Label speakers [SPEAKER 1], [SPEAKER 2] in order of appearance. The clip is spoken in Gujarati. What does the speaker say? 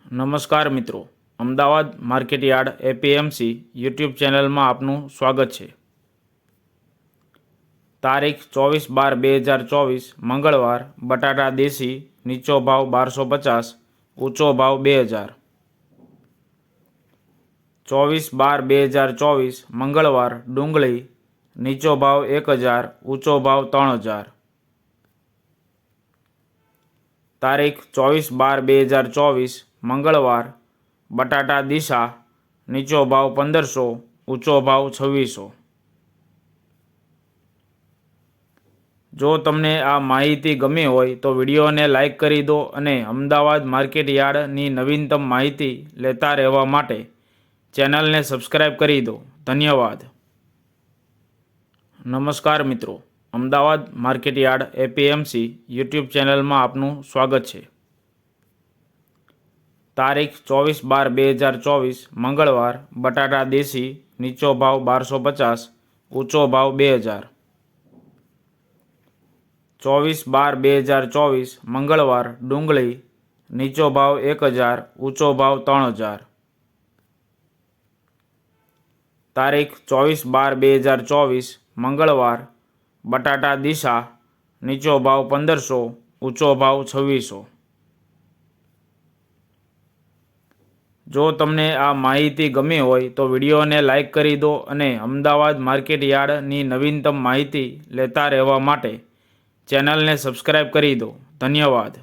[SPEAKER 1] નમસ્કાર મિત્રો, અમદાવાદ માર્કેટયાર્ડ એપીએમસી યુટ્યુબ ચેનલમાં આપનું સ્વાગત છે। તારીખ 24/12/2024 મંગળવાર બટાટા દેશી નીચો ભાવ 1250, ઊંચો ભાવ 2000। 24/12/2024 મંગળવાર ડુંગળી નીચો ભાવ 1000, ઊંચો ભાવ 3000। તારીખ 24/12/2024 મંગળવાર બટાટા દિશા નીચો ભાવ 1500, ઊંચો ભાવ 2600। જો તમને આ માહિતી ગમી હોય તો વિડીયોને લાઇક કરી દો અને અમદાવાદ માર્કેટયાર્ડની નવીનતમ માહિતી લેતા રહેવા માટે ચેનલને સબસ્ક્રાઈબ કરી દો। ધન્યવાદ। નમસ્કાર મિત્રો, અમદાવાદ માર્કેટયાર્ડ એપીએમસી યુટ્યુબ ચેનલમાં આપનું સ્વાગત છે। તારીખ 24/12/2024 મંગળવાર બટાટા દેશી નીચો ભાવ 1250, ઊંચો ભાવ 2000। 24/12/2024 મંગળવાર ડુંગળી નીચો ભાવ 1000, ઊંચો ભાવ 3000। તારીખ 24/12/2024 મંગળવાર બટાટા દિશા નીચો ભાવ 1500, ઊંચો ભાવ 2600। જો તમને આ માહિતી ગમી હોય તો વિડીયોને લાઇક કરી દો અને અમદાવાદ માર્કેટયાર્ડની નવીનતમ માહિતી લેતા રહેવા માટે ચેનલને સબસ્ક્રાઈબ કરી દો। ધન્યવાદ।